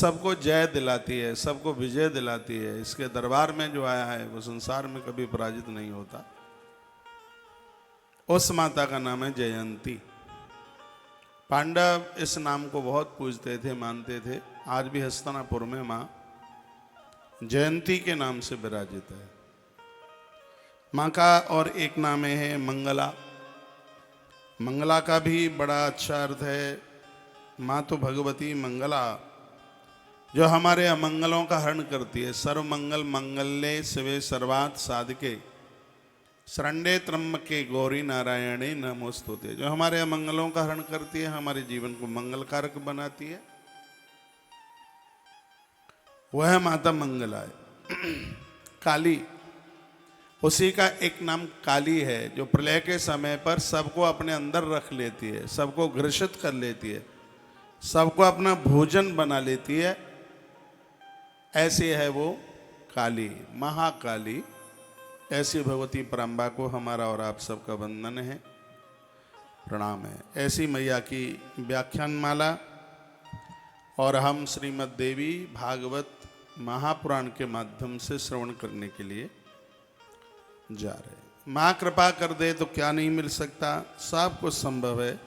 सबको जय दिलाती है, सबको विजय दिलाती है। इसके दरबार में जो आया है वो संसार में कभी पराजित नहीं होता। उस माता का नाम है जयंती। पांडव इस नाम को बहुत पूजते थे, मानते थे। आज भी हस्तिनापुर में माँ जयंती के नाम से विराजित है। माँ का और एक नाम है मंगला। मंगला का भी बड़ा अच्छा अर्थ है। माँ तो भगवती मंगला, जो हमारे अमंगलों का हरण करती है। सर्व मंगल मंगल्ये शिवे सर्वार्थ साधके शरण्ये त्र्यंबके गौरी नारायणे नमोस्तुते। जो हमारे अमंगलों का हरण करती है, हमारे जीवन को मंगलकारक बनाती है, वह माता मंगला है। काली, उसी का एक नाम काली है, जो प्रलय के समय पर सबको अपने अंदर रख लेती है, सबको घृषित कर लेती है, सबको अपना भोजन बना लेती है। ऐसी है वो काली, महाकाली। ऐसी भगवती पराम्बा को हमारा और आप सबका वंदन है, प्रणाम है। ऐसी मैया की व्याख्यान माला और हम श्रीमद् देवी भागवत महापुराण के माध्यम से श्रवण करने के लिए जा रहे हैं। माँ कृपा कर दे तो क्या नहीं मिल सकता, सब कुछ संभव है।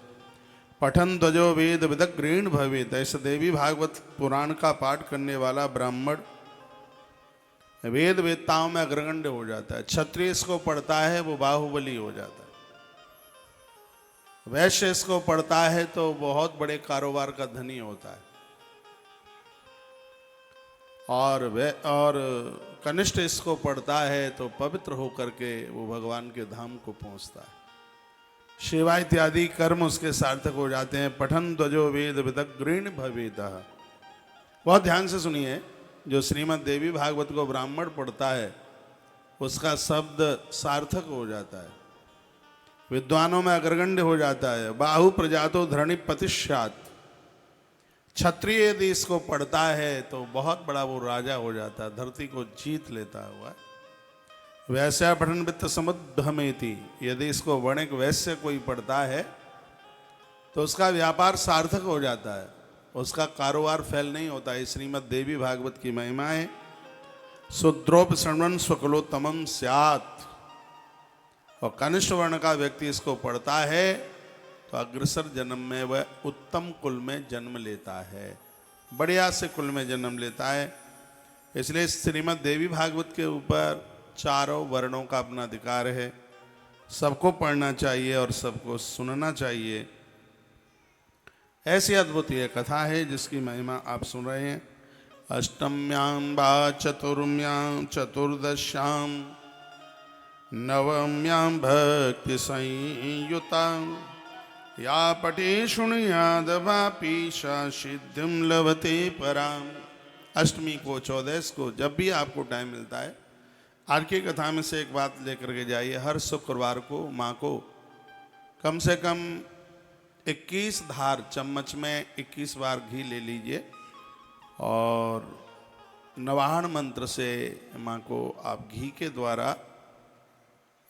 पठन ध्वजो वेद विदग्रीण भवेत। ऐसे देवी भागवत पुराण का पाठ करने वाला ब्राह्मण वेद वेदताओं में अग्रगण्य हो जाता है। क्षत्रिय इसको पढ़ता है वो बाहुबली हो जाता है। वैश्य इसको पढ़ता है तो बहुत बड़े कारोबार का धनी होता है। और कनिष्ठ इसको पढ़ता है तो पवित्र होकर के वो भगवान के धाम को पहुंचता है। सेवा इत्यादि कर्म उसके सार्थक हो जाते हैं। पठन ध्वजो वेद विदग्रीण भवेतः। बहुत ध्यान से सुनिए, जो श्रीमद् देवी भागवत को ब्राह्मण पढ़ता है उसका शब्द सार्थक हो जाता है, विद्वानों में अग्रगण्य हो जाता है। बाहु प्रजातो धरणी पतिष्यात्। क्षत्रिय यदि इसको पढ़ता है तो बहुत बड़ा वो राजा हो जाता है, धरती को जीत लेता हुआ। वैश्य पठन वित्त समुद्भमेति। यदि इसको वणिक वैश्य कोई पढ़ता है तो उसका व्यापार सार्थक हो जाता है, उसका कारोबार फेल नहीं होता है। श्रीमद् देवी भागवत की महिमा है। शूद्रोप शृण्वन् स्वकुलोत्तमं स्यात्। और कनिष्ठ वर्ण का व्यक्ति इसको पढ़ता है तो अग्रसर जन्म में वह उत्तम कुल में जन्म लेता है, बढ़िया से कुल में जन्म लेता है। इसलिए श्रीमद् देवी भागवत के ऊपर चारों वर्णों का अपना अधिकार है। सबको पढ़ना चाहिए और सबको सुनना चाहिए। ऐसी अद्भुत यह कथा है जिसकी महिमा आप सुन रहे हैं। अष्टम्यां वा चतुर्म्यां चतुर्दश्यां नवम्यां भक्ति संयुतां या पटे शृणुयाद वापि सा सिद्धिं लभते पराम। अष्टमी को, 14 को, जब भी आपको टाइम मिलता है, आज की कथा में से एक बात लेकर के जाइए। हर शुक्रवार को माँ को कम से कम 21 धार, चम्मच में 21 बार घी ले लीजिए और नवाहन मंत्र से माँ को आप घी के द्वारा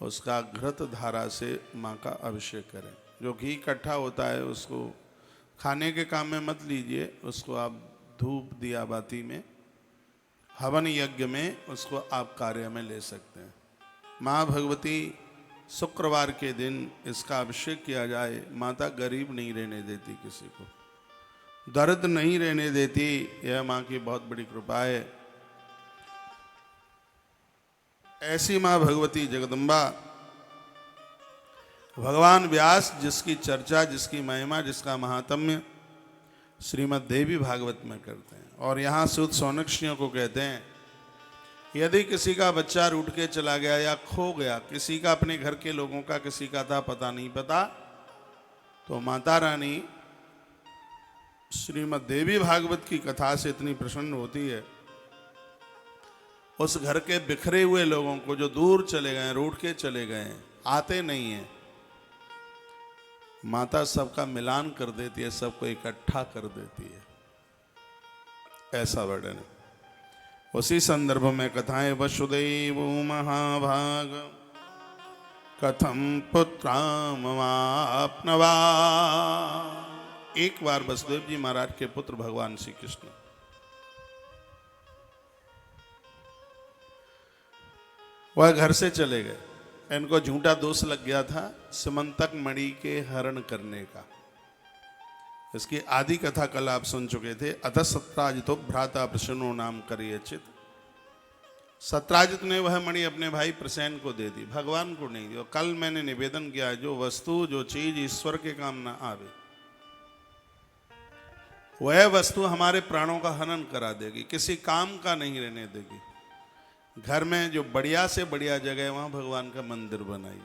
उसका घृत धारा से माँ का अभिषेक करें। जो घी इकट्ठा होता है उसको खाने के काम में मत लीजिए, उसको आप धूप दिया बाती में, हवन यज्ञ में उसको आप कार्य में ले सकते हैं। माँ भगवती शुक्रवार के दिन इसका अभिषेक किया जाए। माता गरीब नहीं रहने देती, किसी को दर्द नहीं रहने देती। यह माँ की बहुत बड़ी कृपा है। ऐसी माँ भगवती जगदम्बा, भगवान व्यास जिसकी चर्चा, जिसकी महिमा, जिसका महात्म्य श्रीमद् देवी भागवत में करते हैं। और यहाँ सूत सौनकादियों को कहते हैं, यदि किसी का बच्चा रूठ के चला गया या खो गया, किसी का अपने घर के लोगों का किसी का था पता नहीं पता, तो माता रानी श्रीमद् देवी भागवत की कथा से इतनी प्रसन्न होती है, उस घर के बिखरे हुए लोगों को जो दूर चले गए, रूठ के चले गए, आते नहीं हैं, माता सबका मिलान कर देती है, सबको इकट्ठा कर देती है। ऐसा वर्णन है। उसी संदर्भ में कथाएं वसुदेव महाभाग कथम पुत्रामवाप्नवा। एक बार वसुदेव जी महाराज के पुत्र भगवान श्री कृष्ण वह घर से चले गए। इनको झूठा दोष लग गया था सिमंतक मणि के हरण करने का। इसकी आदि कथा कल आप सुन चुके थे। अतः सत्राजितो भ्राता प्रसन्नो नाम करियचित। सत्राजित ने वह मणि अपने भाई प्रसेन को दे दी, भगवान को नहीं दी। और कल मैंने निवेदन किया, जो वस्तु जो चीज ईश्वर के काम ना आवे वह वस्तु हमारे प्राणों का हनन करा देगी, किसी काम का नहीं रहने देगी। घर में जो बढ़िया से बढ़िया जगह है वहां भगवान का मंदिर बनाइए।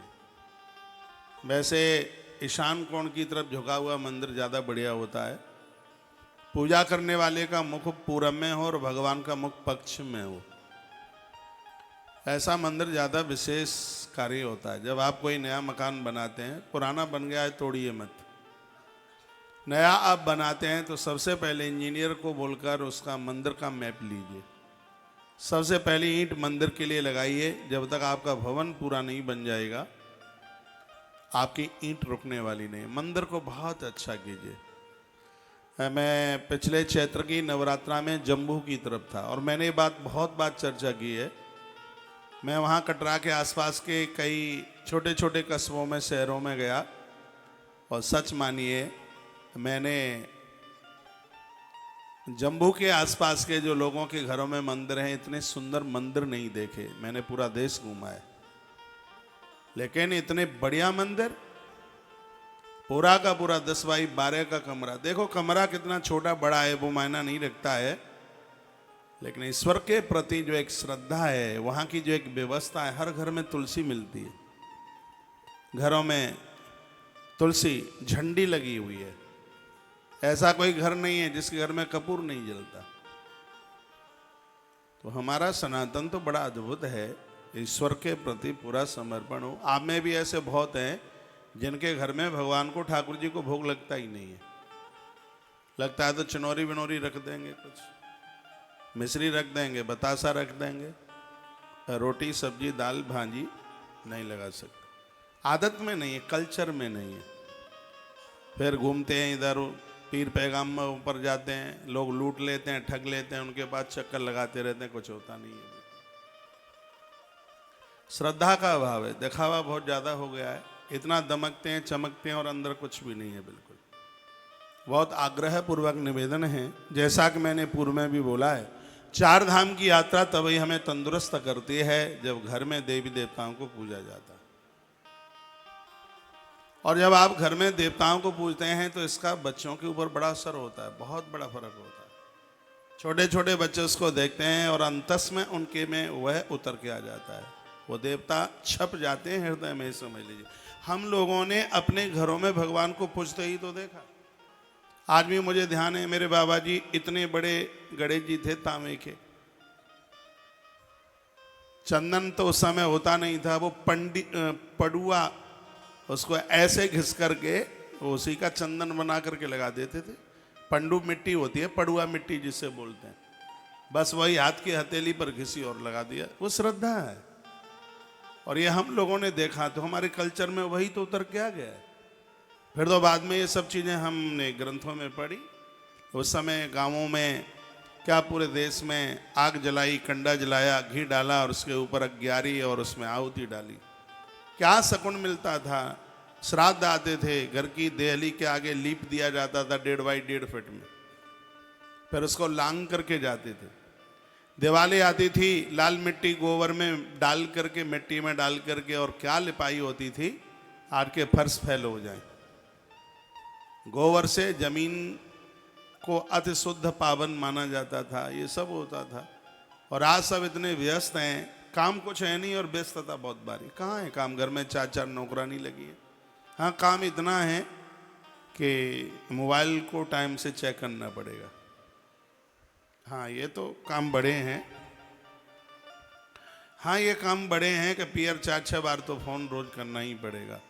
वैसे ईशान कोण की तरफ झुका हुआ मंदिर ज्यादा बढ़िया होता है। पूजा करने वाले का मुख पूरब में हो और भगवान का मुख पश्चिम में हो, ऐसा मंदिर ज्यादा विशेष कार्य होता है। जब आप कोई नया मकान बनाते हैं, पुराना बन गया है तोड़िए मत, नया आप बनाते हैं तो सबसे पहले इंजीनियर को बोलकर उसका मंदिर का मैप लीजिए। सबसे पहली ईंट मंदिर के लिए लगाइए। जब तक आपका भवन पूरा नहीं बन जाएगा आपकी ईंट रुकने वाली नहीं। मंदिर को बहुत अच्छा कीजिए। मैं पिछले चैत्र की नवरात्रा में जम्मू की तरफ था और मैंने बहुत बात चर्चा की है। मैं वहाँ कटरा के आसपास के कई छोटे छोटे कस्बों में, शहरों में गया और सच मानिए मैंने जम्मू के आसपास के जो लोगों के घरों में मंदिर हैं, इतने सुंदर मंदिर नहीं देखे। मैंने पूरा देश घूमा है, लेकिन इतने बढ़िया मंदिर, पूरा का पूरा 10 बाई 12 का कमरा। देखो कमरा कितना छोटा बड़ा है वो मायना नहीं रखता है, लेकिन ईश्वर के प्रति जो एक श्रद्धा है, वहाँ की जो एक व्यवस्था है। हर घर में तुलसी मिलती है, घरों में तुलसी झंडी लगी हुई है। ऐसा कोई घर नहीं है जिसके घर में कपूर नहीं जलता। तो हमारा सनातन तो बड़ा अद्भुत है, ईश्वर के प्रति पूरा समर्पण हो। आप में भी ऐसे बहुत हैं जिनके घर में भगवान को, ठाकुर जी को भोग लगता ही नहीं है। लगता है तो चनौरी बिनौरी रख देंगे, कुछ मिश्री रख देंगे, बतासा रख देंगे, रोटी सब्जी दाल भाजी नहीं लगा सकते। आदत में नहीं है, कल्चर में नहीं है। फिर घूमते हैं इधर, पीर पैगाम में ऊपर जाते हैं, लोग लूट लेते हैं, ठग लेते हैं, उनके बाद चक्कर लगाते रहते हैं, कुछ होता नहीं है। श्रद्धा का अभाव है, दिखावा बहुत ज्यादा हो गया है। इतना दमकते हैं चमकते हैं और अंदर कुछ भी नहीं है। बिल्कुल बहुत आग्रह पूर्वक निवेदन है, जैसा कि मैंने पूर्व में भी बोला है, 4 धाम की यात्रा तभी हमें तंदुरुस्त करती है जब घर में देवी देवताओं को पूजा जाता है। और जब आप घर में देवताओं को पूजते हैं तो इसका बच्चों के ऊपर बड़ा असर होता है, बहुत बड़ा फर्क होता है। छोटे छोटे बच्चे उसको देखते हैं और अंतस में उनके में वह उतर के आ जाता है, वो देवता छप जाते हैं हृदय में। समझ लीजिए, हम लोगों ने अपने घरों में भगवान को पूजते ही तो देखा। आज भी मुझे ध्यान है, मेरे बाबा जी इतने बड़े गणेश जी थे तांबे के। चंदन तो उस समय होता नहीं था, वो पड़ुआ उसको ऐसे घिस करके उसी का चंदन बना करके लगा देते थे। पंडु मिट्टी होती है, पड़ुआ मिट्टी जिसे बोलते हैं, बस वही हाथ की हथेली पर घिसी और लगा दिया। वो श्रद्धा है। और ये हम लोगों ने देखा तो हमारे कल्चर में वही तो उतर के आ गया है। फिर तो बाद में ये सब चीज़ें हमने ग्रंथों में पढ़ी। उस समय गांवों में क्या पूरे देश में आग जलाई, कंडा जलाया, घी डाला और उसके ऊपर अग्यारी और उसमें आहुति डाली। क्या शकुन मिलता था। श्राद्ध आते थे, घर की देहली के आगे लीप दिया जाता था 1.5 बाई 1.5 फीट में, फिर उसको लांग करके जाते थे। दिवाली आती थी, लाल मिट्टी गोबर में डाल करके, मिट्टी में डाल करके, और क्या लिपाई होती थी, आज के फर्श फैल हो जाए। गोबर से जमीन को अति शुद्ध पावन माना जाता था, ये सब होता था। और आज सब इतने व्यस्त हैं, काम कुछ है नहीं और व्यस्तता बहुत भारी। कहाँ है काम? घर में 4-4 नौकरानी लगी है। हाँ, काम इतना है कि मोबाइल को टाइम से चेक करना पड़ेगा। हाँ, ये तो काम बड़े हैं। हाँ, ये काम बड़े हैं कि पीयर 4-6 बार तो फोन रोज करना ही पड़ेगा।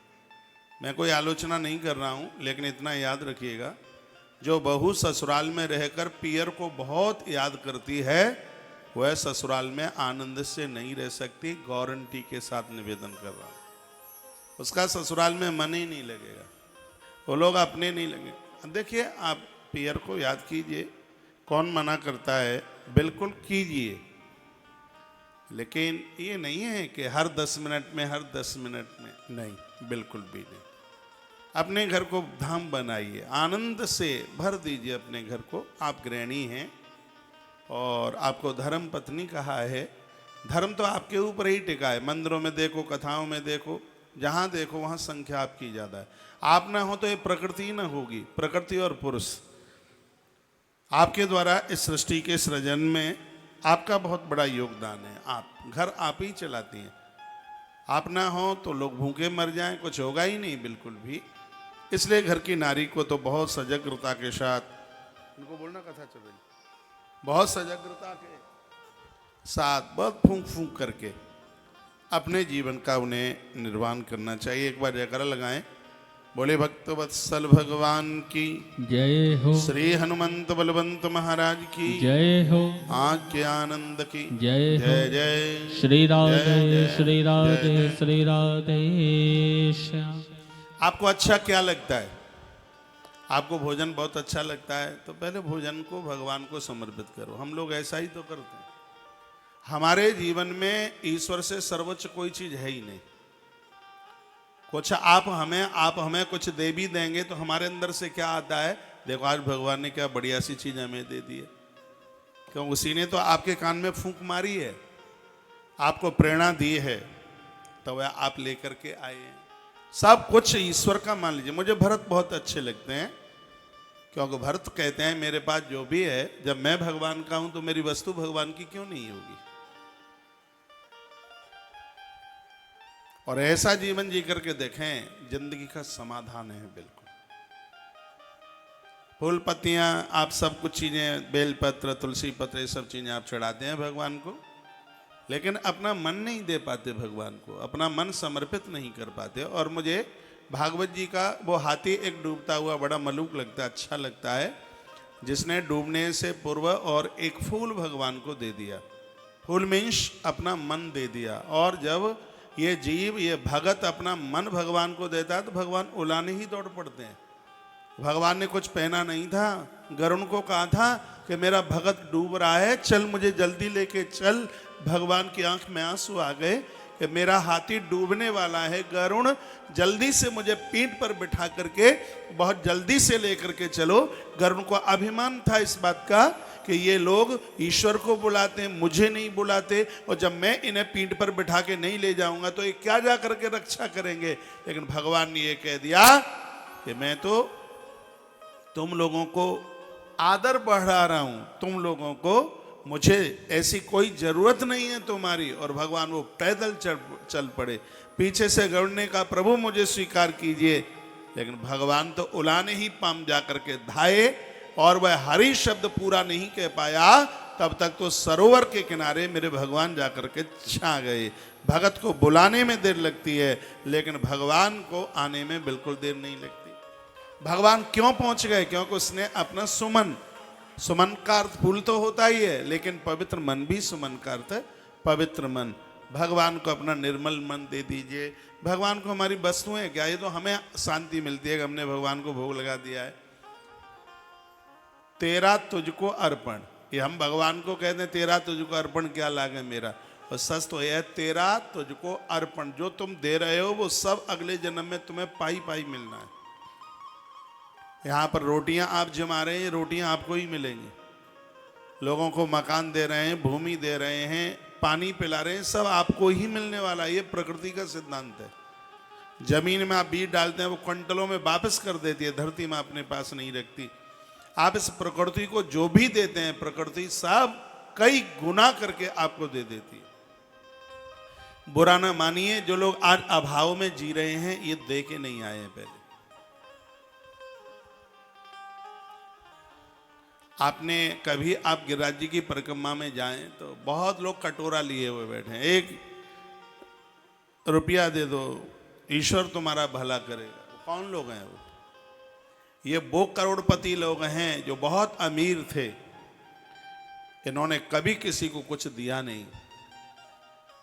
मैं कोई आलोचना नहीं कर रहा हूँ, लेकिन इतना याद रखिएगा, जो बहू ससुराल में रहकर पियर को बहुत याद करती है वह ससुराल में आनंद से नहीं रह सकती। गारंटी के साथ निवेदन कर रहा हूँ, उसका ससुराल में मन ही नहीं लगेगा, वो लोग अपने नहीं लगेंगे। देखिए, आप पियर को याद कीजिए, कौन मना करता है? बिल्कुल कीजिए। लेकिन ये नहीं है कि हर 10 मिनट में, हर 10 मिनट में नहीं, बिल्कुल भी नहीं। अपने घर को धाम बनाइए, आनंद से भर दीजिए अपने घर को। आप गृहिणी हैं और आपको धर्म पत्नी कहा है। धर्म तो आपके ऊपर ही टिका है। मंदिरों में देखो, कथाओं में देखो, जहाँ देखो वहाँ संख्या आपकी ज़्यादा है। आप ना हो तो ये प्रकृति ना होगी, प्रकृति और पुरुष। आपके द्वारा इस सृष्टि के सृजन में आपका बहुत बड़ा योगदान है। आप घर आप ही चलाती हैं। आप ना हो तो लोग भूखे मर जाएं, कुछ होगा ही नहीं बिल्कुल भी। इसलिए घर की नारी को तो बहुत सजगता के साथ, इनको बोलना कथा चल रही, बहुत सजगता के साथ, बहुत फूंक फूंक करके अपने जीवन का उन्हें निर्वाण करना चाहिए। एक बार जयकारा लगाएं, बोले भक्त वत्सल भगवान की जय हो, श्री हनुमंत बलवंत महाराज की जय हो, आज्ञानंद की जय हो। जय जय श्री राधे, जय श्री राधे, जय। श्री राधे श्याम। आपको अच्छा क्या लगता है? आपको भोजन बहुत अच्छा लगता है तो पहले भोजन को भगवान को समर्पित करो। हम लोग ऐसा ही तो करते हैं। हमारे जीवन में ईश्वर से सर्वोच्च कोई चीज है ही नहीं। कुछ आप हमें कुछ दे भी देंगे तो हमारे अंदर से क्या आता है, देखो आज भगवान ने क्या बढ़िया सी चीज हमें दे दी है। क्यों? उसी ने तो आपके कान में फूंक मारी है, आपको प्रेरणा दी है, तो वह आप लेकर के आए हैं। सब कुछ ईश्वर का मान लीजिए। मुझे भरत बहुत अच्छे लगते हैं, क्योंकि भरत कहते हैं मेरे पास जो भी है, जब मैं भगवान का हूं तो मेरी वस्तु भगवान की क्यों नहीं होगी। और ऐसा जीवन जी करके देखें, जिंदगी का समाधान है बिल्कुल। फूल पत्तियां, आप सब कुछ चीजें, बेलपत्र, तुलसी पत्र, ये सब चीजें आप चढ़ाते हैं भगवान को, लेकिन अपना मन नहीं दे पाते भगवान को, अपना मन समर्पित नहीं कर पाते। और मुझे भागवत जी का वो हाथी एक डूबता हुआ बड़ा मलूक लगता है, अच्छा लगता है, जिसने डूबने से पूर्व और एक फूल भगवान को दे दिया। फूल मीन्स अपना मन दे दिया। और जब ये जीव, ये भगत अपना मन भगवान को देता है तो भगवान उलाने ही दौड़ पड़ते हैं। भगवान ने कुछ पहना नहीं था, गरुण को कहा था कि मेरा भगत डूब रहा है, चल मुझे जल्दी लेके चल। भगवान की आंख में आंसू आ गए कि मेरा हाथी डूबने वाला है, गरुण जल्दी से मुझे पीठ पर बिठा करके बहुत जल्दी से लेकर के चलो। गरुण को अभिमान था इस बात का कि ये लोग ईश्वर को बुलाते हैं, मुझे नहीं बुलाते, और जब मैं इन्हें पीठ पर बिठा के नहीं ले जाऊंगा तो ये क्या जा करके रक्षा करेंगे। लेकिन भगवान ने ये कह दिया कि मैं तो तुम लोगों को आदर बढ़ा रहा हूं, तुम लोगों को, मुझे ऐसी कोई जरूरत नहीं है तुम्हारी। और भगवान वो पैदल चल पड़े। पीछे से गरुड़ ने कहा प्रभु मुझे स्वीकार कीजिए, लेकिन भगवान तो उलाने ही पाम जाकर के धाये, और वह हरि शब्द पूरा नहीं कह पाया तब तक तो सरोवर के किनारे मेरे भगवान जाकर के छा गए। भगत को बुलाने में देर लगती है, लेकिन भगवान को आने में बिल्कुल देर नहीं लगती। भगवान क्यों पहुंच गए? क्योंकि उसने अपना सुमन, सुमन का अर्थ फूल तो होता ही है, लेकिन पवित्र मन भी सुमन का अर्थ है, पवित्र मन। भगवान को अपना निर्मल मन दे दीजिए। भगवान को हमारी वस्तुएं क्या, ये तो हमें शांति मिलती है कि हमने भगवान को भोग लगा दिया है। तेरा तुझको अर्पण, ये हम भगवान को कहते हैं तेरा तुझको अर्पण क्या लागे मेरा। और सच तो यह है, तेरा तुझको अर्पण, जो तुम दे रहे हो वो सब अगले जन्म में तुम्हें पाई पाई मिलना है। यहाँ पर रोटियां आप जमा रहे हैं, रोटियां आपको ही मिलेंगी। लोगों को मकान दे रहे हैं, भूमि दे रहे हैं, पानी पिला रहे हैं, सब आपको ही मिलने वाला है। ये प्रकृति का सिद्धांत है। जमीन में आप बीज डालते हैं, वो क्विंटलों में वापस कर देती है, धरती में अपने पास नहीं रखती। आप इस प्रकृति को जो भी देते हैं, प्रकृति सब कई गुना करके आपको दे देती है। बुरा ना मानिए, जो लोग आज अभाव में जी रहे हैं ये दे के नहीं आए हैं। पहले आपने कभी, आप गिरिराज जी की परिक्रमा में जाएं तो बहुत लोग कटोरा लिए हुए बैठे हैं, 1 रुपया दे दो ईश्वर तुम्हारा भला करेगा। कौन लोग हैं वो? ये वो करोड़पति लोग हैं जो बहुत अमीर थे, इन्होंने कभी किसी को कुछ दिया नहीं,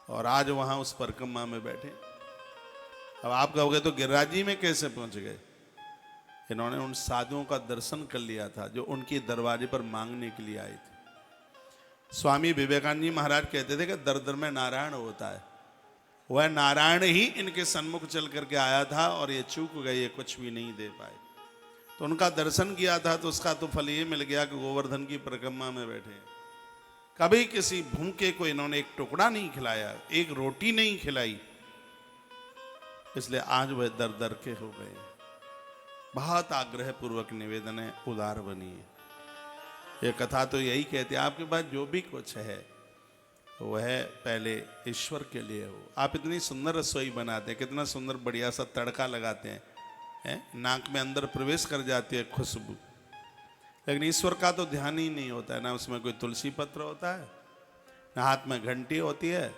और आज वहां उस परिक्रमा में बैठे। अब आप कहोगे तो गिरिराज जी में कैसे पहुंच गए? इन्होंने उन साधुओं का दर्शन कर लिया था जो उनके दरवाजे पर मांगने के लिए आए थे। स्वामी विवेकानंद जी महाराज कहते थे कि दर दर में नारायण होता है। वह नारायण ही इनके सन्मुख चल करके आया था और ये चूक गए, ये कुछ भी नहीं दे पाए। तो उनका दर्शन किया था तो उसका तो फल ये मिल गया कि गोवर्धन की परिक्रमा में बैठे। कभी किसी भूखे को इन्होंने एक टुकड़ा नहीं खिलाया, एक रोटी नहीं खिलाई, इसलिए आज वह दर दर के हो गए। बहुत आग्रह पूर्वक निवेदन है, उदार बनिए। ये कथा तो यही कहती है, आपके पास जो भी कुछ है वह पहले ईश्वर के लिए हो। आप इतनी सुंदर रसोई बनाते हैं, कितना सुंदर बढ़िया सा तड़का लगाते हैं, नाक में अंदर प्रवेश कर जाती है खुशबू, लेकिन ईश्वर का तो ध्यान ही नहीं होता है। ना उसमें कोई तुलसी पत्र होता है, ना हाथ में घंटी होती है,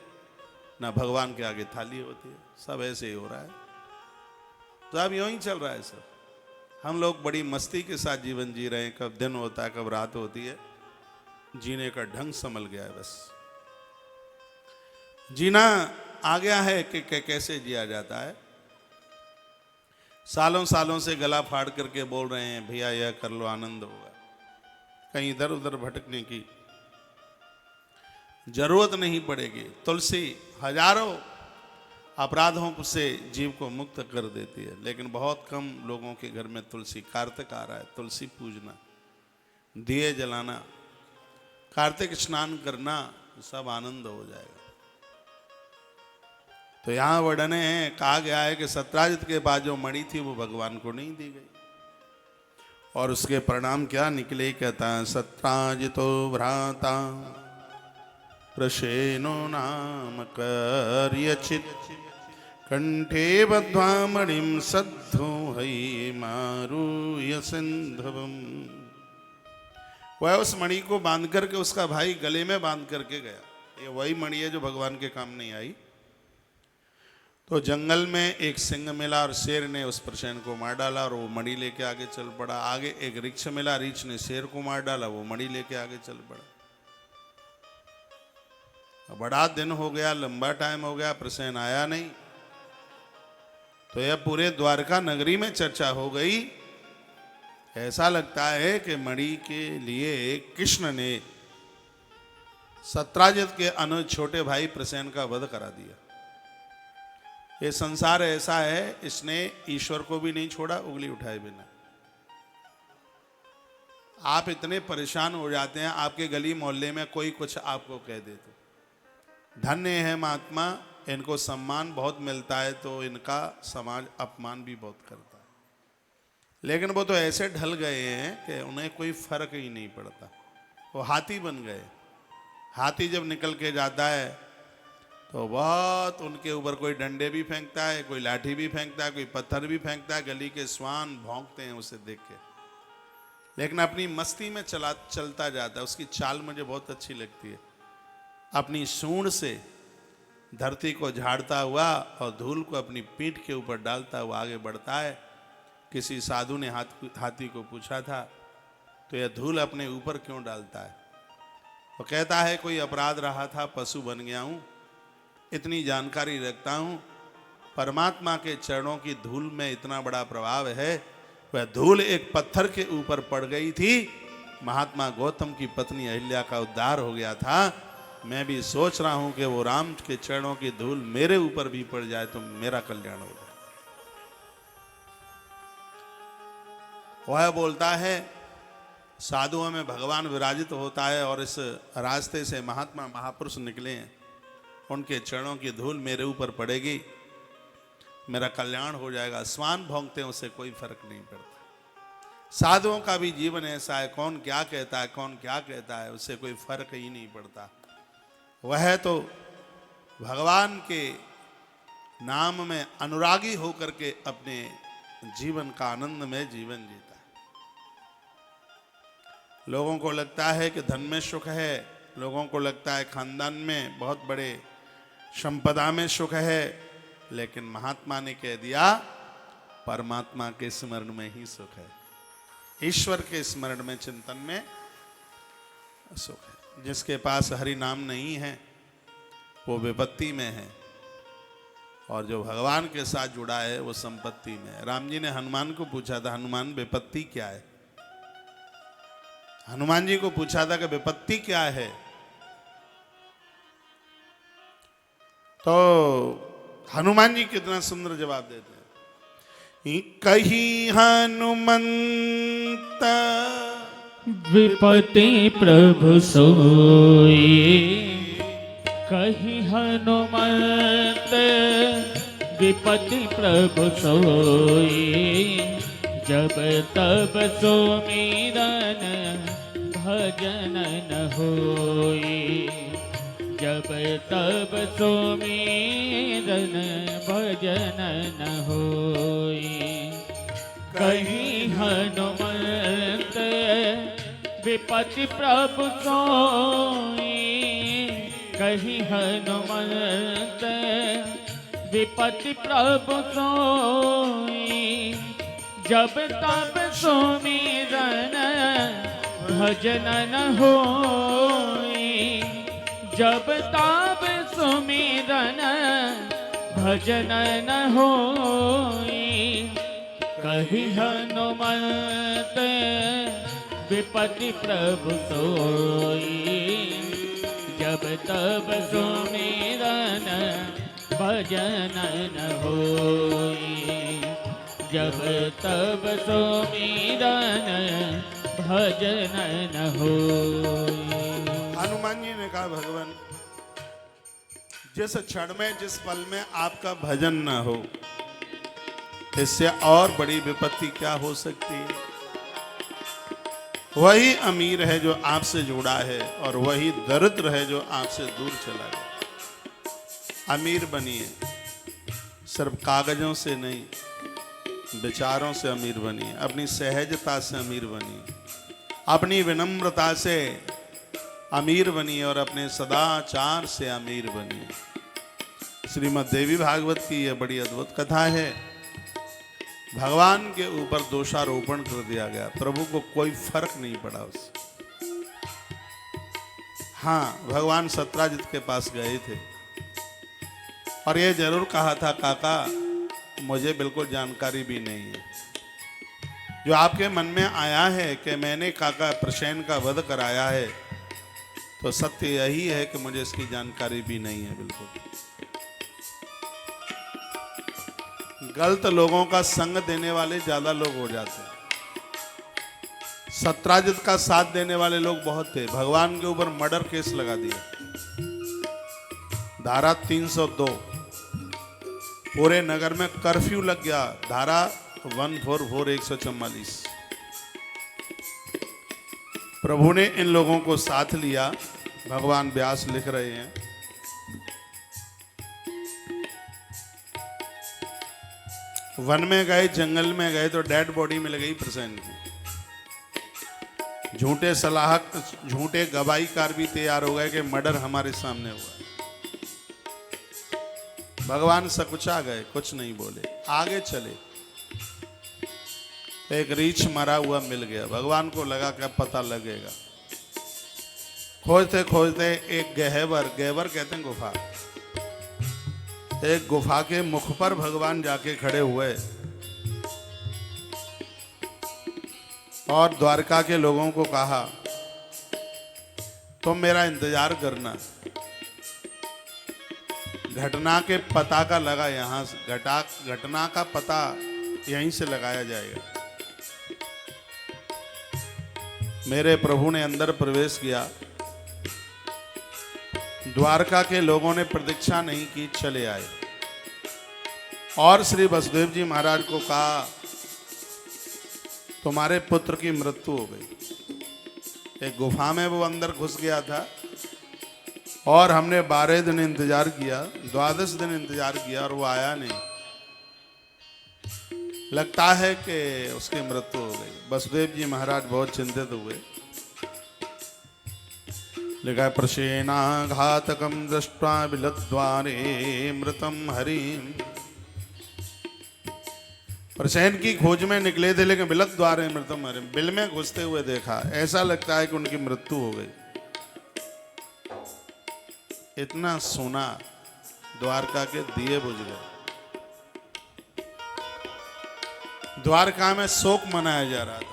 ना भगवान के आगे थाली होती है। सब ऐसे ही हो रहा है। तो अब यूं ही चल रहा है सब। हम लोग बड़ी मस्ती के साथ जीवन जी रहे हैं, कब दिन होता है कब रात होती है, जीने का ढंग संभल गया है। बस जीना आ गया है कि कैसे जिया जाता है। सालों सालों से गला फाड़ करके बोल रहे हैं भैया यह कर लो आनंद होगा। कहीं इधर उधर भटकने की जरूरत नहीं पड़ेगी। तुलसी हजारों अपराधों से जीव को मुक्त कर देती है, लेकिन बहुत कम लोगों के घर में तुलसी। कार्तिक आ रहा है, तुलसी पूजना, दिए जलाना, कार्तिक स्नान करना, सब आनंद हो जाएगा। तो यहां वर्णन है, कहा गया है कि सत्राजित के पास जो मणि थी वो भगवान को नहीं दी गई, और उसके परिणाम क्या निकले। कहता है सत्राजितो भ्राता प्रसेनो नाम कर्यचित कंठे बद्ध्वा मणिम सद्धो हई मारूय सिंधवम। वह उस मणि को बांध करके उसका भाई गले में बांध करके गया। ये वही मणि है जो भगवान के काम नहीं आई। तो जंगल में एक सिंह मिला और शेर ने उस प्रसेन को मार डाला और वो मणि लेके आगे चल पड़ा। आगे एक रीछ मिला, रीछ ने शेर को मार डाला, वो मणि लेके आगे चल पड़ा। बड़ा दिन हो गया, लंबा टाइम हो गया, प्रसेन आया नहीं। तो यह पूरे द्वारका नगरी में चर्चा हो गई। ऐसा लगता है कि मणि के लिए कृष्ण ने सत्राजित के अनुज छोटे भाई प्रसेन का वध करा दिया। ये संसार ऐसा है, इसने ईश्वर को भी नहीं छोड़ा उंगली उठाए बिना। आप इतने परेशान हो जाते हैं, आपके गली मोहल्ले में कोई कुछ आपको कह दे तो धन्य है महात्मा, इनको सम्मान बहुत मिलता है, तो इनका समाज अपमान भी बहुत करता है। लेकिन वो तो ऐसे ढल गए हैं कि उन्हें कोई फर्क ही नहीं पड़ता। वो हाथी बन गए। हाथी जब निकल के जाता है तो बहुत उनके ऊपर कोई डंडे भी फेंकता है, कोई लाठी भी फेंकता है, कोई पत्थर भी फेंकता है। गली के स्वान भौंकते हैं उसे देख के, लेकिन अपनी मस्ती में चलता जाता है। उसकी चाल मुझे बहुत अच्छी लगती है। अपनी सूंड से धरती को झाड़ता हुआ और धूल को अपनी पीठ के ऊपर डालता हुआ आगे बढ़ता है। किसी साधु ने हाथी को पूछा था, तो यह धूल अपने ऊपर क्यों डालता है? वो कहता है कोई अपराध रहा था, पशु बन गया हूँ, इतनी जानकारी रखता हूँ, परमात्मा के चरणों की धूल में इतना बड़ा प्रभाव है। वह धूल एक पत्थर के ऊपर पड़ गई थी, महात्मा गौतम की पत्नी अहिल्या का उद्धार हो गया था। मैं भी सोच रहा हूं कि वो राम के चरणों की धूल मेरे ऊपर भी पड़ जाए तो मेरा कल्याण हो जाए। वह बोलता है साधुओं में भगवान विराजित होता है, और इस रास्ते से महात्मा महापुरुष निकले हैं, उनके चरणों की धूल मेरे ऊपर पड़ेगी, मेरा कल्याण हो जाएगा। स्वान भौंकते हैं, उससे कोई फर्क नहीं पड़ता। साधुओं का भी जीवन ऐसा है, कौन क्या कहता है, कौन क्या कहता है, उससे कोई फर्क ही नहीं पड़ता। वह तो भगवान के नाम में अनुरागी होकर के अपने जीवन का आनंद में जीवन जीता है। लोगों को लगता है कि धन में सुख है, लोगों को लगता है खानदान में बहुत बड़े संपदा में सुख है, लेकिन महात्मा ने कह दिया परमात्मा के स्मरण में ही सुख है, ईश्वर के स्मरण में, चिंतन में सुख है। जिसके पास हरि नाम नहीं है वो विपत्ति में है, और जो भगवान के साथ जुड़ा है वो संपत्ति में है। राम जी ने हनुमान को पूछा था, हनुमान विपत्ति क्या है? हनुमान जी को पूछा था कि विपत्ति क्या है? तो हनुमान जी कितना सुंदर जवाब देते हैं। कही हनुमंत विपति प्रभु सोई, कही हनुमंत विपति प्रभु सोई, जब तब सुमिरन भजन न होई, जब तब सुमिरन भजन न होई। कहीं हनुमंत विपति प्रभु सोई, कहीं हनुमंत विपति प्रभु सोई, जब तब सुमिरन भजन न होई, जब तब सुमिरन भजन न होई। कही हनुमंत विपति प्रभु सोई, जब तब सुमिरन भजन न होई, जब तब सुमिरन भजन न होई। हनुमान जी ने कहा भगवान, जिस क्षण में जिस पल में आपका भजन न हो, इससे और बड़ी विपत्ति क्या हो सकती है। वही अमीर है जो आपसे जुड़ा है और वही दरिद्र है जो आपसे दूर चला गया। अमीर बनिए, सिर्फ कागजों से नहीं, विचारों से अमीर बनिए, अपनी सहजता से अमीर बनिए, अपनी विनम्रता से अमीर बनिए और अपने सदाचार से अमीर बनिए। श्रीमद् देवी भागवत की यह बड़ी अद्भुत कथा है। भगवान के ऊपर दोषारोपण कर दिया गया, प्रभु को कोई फर्क नहीं पड़ा उससे। हाँ, भगवान सत्राजित के पास गए थे और ये जरूर कहा था, काका मुझे बिल्कुल जानकारी भी नहीं है। जो आपके मन में आया है कि मैंने काका प्रसेन का वध कराया है, तो सत्य यही है कि मुझे इसकी जानकारी भी नहीं है बिल्कुल। गलत लोगों का संग देने वाले ज्यादा लोग हो जाते हैं। सत्राजित का साथ देने वाले लोग बहुत थे। भगवान के ऊपर मर्डर केस लगा दिया, धारा 302। पूरे नगर में कर्फ्यू लग गया, धारा 144 144। प्रभु ने इन लोगों को साथ लिया। भगवान व्यास लिख रहे हैं, वन में गए, जंगल में गए तो डेड बॉडी मिल गई प्रसेन की। झूठे सलाहक, झूठे गवाहीकार भी तैयार हो गए कि मर्डर हमारे सामने हुआ। भगवान सकुचा गए, कुछ नहीं बोले, आगे चले। एक रीछ मरा हुआ मिल गया। भगवान को लगा क्या पता लगेगा। खोजते खोजते एक गहवर कहते हैं गुफा, एक गुफा के मुख पर भगवान जाके खड़े हुए और द्वारका के लोगों को कहा, तुम मेरा इंतजार करना, घटना के पता का लगा यहां से, घटना का पता यहीं से लगाया जाएगा। मेरे प्रभु ने अंदर प्रवेश किया। द्वारका के लोगों ने प्रतीक्षा नहीं की, चले आए और श्री वसुदेव जी महाराज को कहा, तुम्हारे पुत्र की मृत्यु हो गई। एक गुफा में वो अंदर घुस गया था और हमने 12 दिन इंतजार किया, 12 दिन इंतजार किया और वो आया नहीं। लगता है कि उसकी मृत्यु हो गई। वसुदेव जी महाराज बहुत चिंतित हुए। लिखा, प्रसेनाघातकं दृष्ट्वा बिलद्वारे मृतम हरिम। प्रसेन की खोज में निकले थे, लेकिन बिलद द्वारे मृतम हरिम, बिल में घुसते हुए देखा। ऐसा लगता है कि उनकी मृत्यु हो गई। इतना सोना, द्वारका के दिए बुझ गए। द्वारका में शोक मनाया जा रहा था।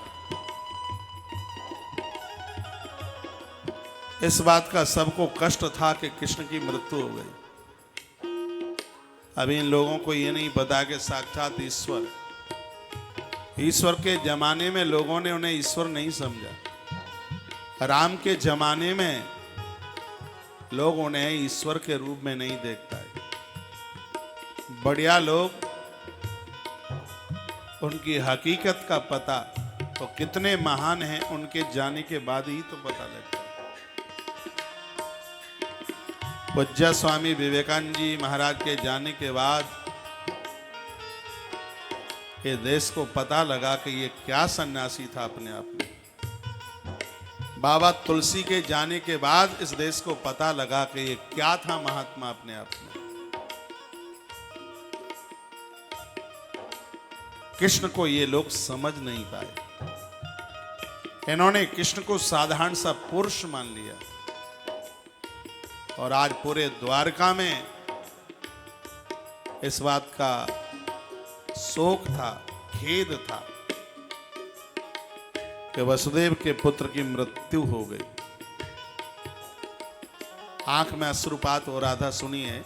इस बात का सबको कष्ट था कि कृष्ण की मृत्यु हो गई। अभी इन लोगों को ये नहीं पता कि साक्षात ईश्वर के जमाने में लोगों ने उन्हें ईश्वर नहीं समझा। राम के जमाने में लोग उन्हें ईश्वर के रूप में नहीं देखता है। बढ़िया लोग उनकी हकीकत का पता तो कितने महान हैं उनके जाने के बाद ही तो पता लगता है। पूज्य स्वामी विवेकानंद जी महाराज के जाने के बाद ये देश को पता लगा कि ये क्या सन्यासी था अपने आप में। बाबा तुलसी के जाने के बाद इस देश को पता लगा कि ये क्या था महात्मा अपने आप में। कृष्ण को ये लोग समझ नहीं पाए। इन्होंने कृष्ण को साधारण सा पुरुष मान लिया और आज पूरे द्वारका में इस बात का शोक था, खेद था कि वसुदेव के पुत्र की मृत्यु हो गई। आंख में अश्रुपात हो रहा था। सुनिए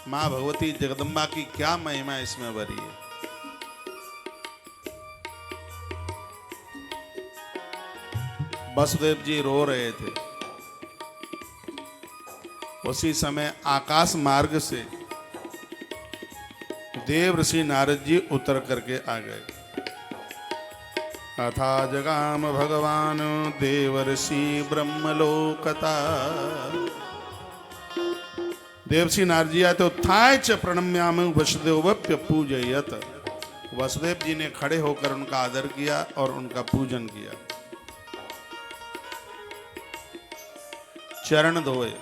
मां भगवती जगदम्बा की क्या महिमा इसमें भरी है। वसुदेव जी रो रहे थे। उसी समय आकाश मार्ग से देव ऋषि नारद जी उतर करके आ गए। अथा जगाम भगवान देव ऋषि ब्रह्मलोकता। देवसी नारद जी आए तो थाय च प्रणम्याम वसुदेवप्य पूजयत। वसुदेव जी ने खड़े होकर उनका आदर किया और उनका पूजन किया। चरण धोए,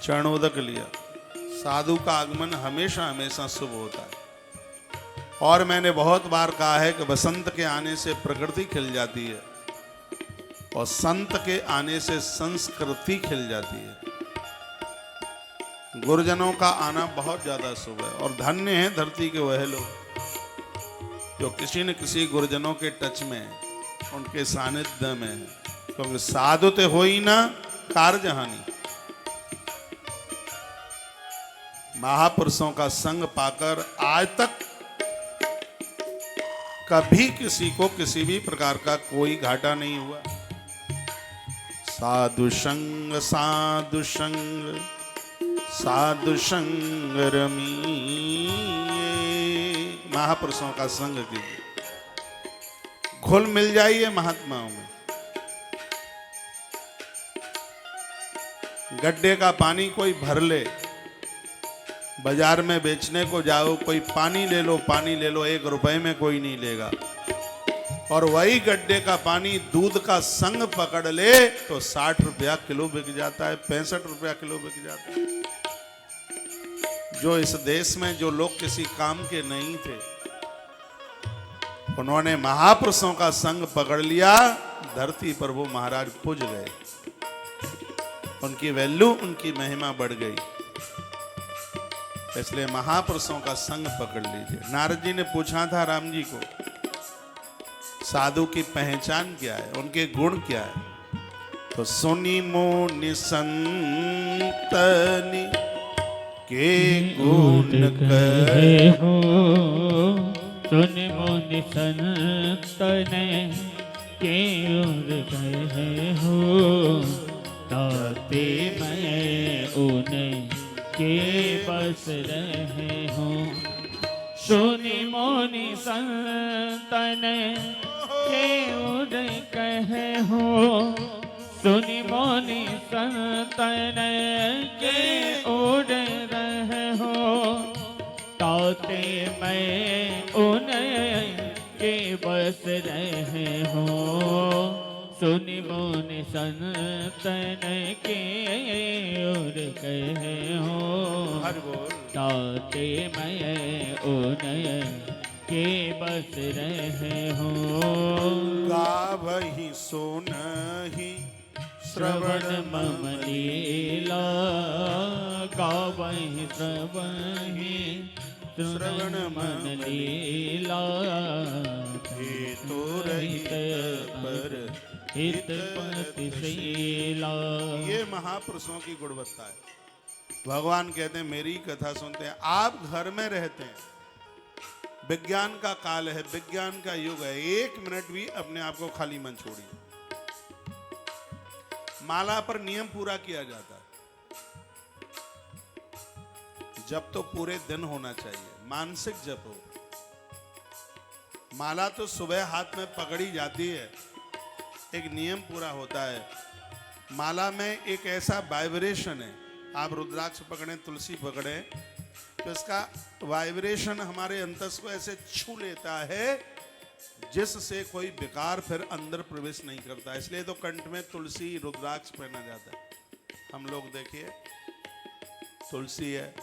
चरणोदक लिया। साधु का आगमन हमेशा हमेशा शुभ होता है। और मैंने बहुत बार कहा है कि बसंत के आने से प्रकृति खिल जाती है और संत के आने से संस्कृति खिल जाती है। गुरुजनों का आना बहुत ज्यादा शुभ है और धन्य है धरती के वह लोग जो किसी न किसी गुरुजनों के टच में, उनके सानिध्य में है। क्योंकि साधु ते हो ही ना कारजहानी। महापुरुषों का संग पाकर आज तक कभी किसी को किसी भी प्रकार का कोई घाटा नहीं हुआ। साधु संग साधु संग साधु संग रमी। महापुरुषों का संग कीजिए, घुल मिल जाइए महात्माओं में। गड्ढे का पानी कोई भर ले, बाजार में बेचने को जाओ, कोई पानी ले लो, पानी ले लो, 1 रुपए में कोई नहीं लेगा। और वही गड्ढे का पानी दूध का संग पकड़ ले तो 60 रुपया किलो बिक जाता है, 65 रुपया किलो बिक जाता है। जो इस देश में जो लोग किसी काम के नहीं थे, उन्होंने महापुरुषों का संग पकड़ लिया, धरती पर वो महाराज पुज गए। उनकी वैल्यू, उनकी महिमा बढ़ गई। इसलिए महापुरुषों का संग पकड़ लीजिए। नारद जी ने पूछा था राम जी को, साधु की पहचान क्या है, उनके गुण क्या है? तो सुनी मोनि संतनि के गुण कहे हो, सुनि मोनि संतने के गुण कहे हो, ताते मैं उन्हें के बस रहे हूँ। सुनि मोनि संतन के उड़ कहे हो, सुनि मोनि संतन के उड़ रहे हो, ताते मैं उन्हें के बस रहे हूँ। सुनि मोनि संतन के उर कहे हो, ताते मैं उन्हें के बस रहे हो। गावहि सुनहि श्रवण मम लीला, गावहि श्रवण मम लीला, हेतु रहित पर हित पतिशीला। ये महापुरुषों की गुणवत्ता है। भगवान कहते हैं मेरी कथा सुनते हैं। आप घर में रहते हैं, विज्ञान का काल है, विज्ञान का युग है, 1 मिनट भी अपने आप को खाली मन छोड़िए। माला पर नियम पूरा किया जाता है। जप तो पूरे दिन होना चाहिए, मानसिक जप हो। माला तो सुबह हाथ में पकड़ी जाती है, एक नियम पूरा होता है। माला में एक ऐसा वाइब्रेशन है, आप रुद्राक्ष पकड़ें, तुलसी पकड़ें, तो इसका वाइब्रेशन हमारे अंतस को ऐसे छू लेता है जिससे कोई विकार फिर अंदर प्रवेश नहीं करता। इसलिए तो कंठ में तुलसी रुद्राक्ष पहना जाता है। हम लोग देखिए, तुलसी है,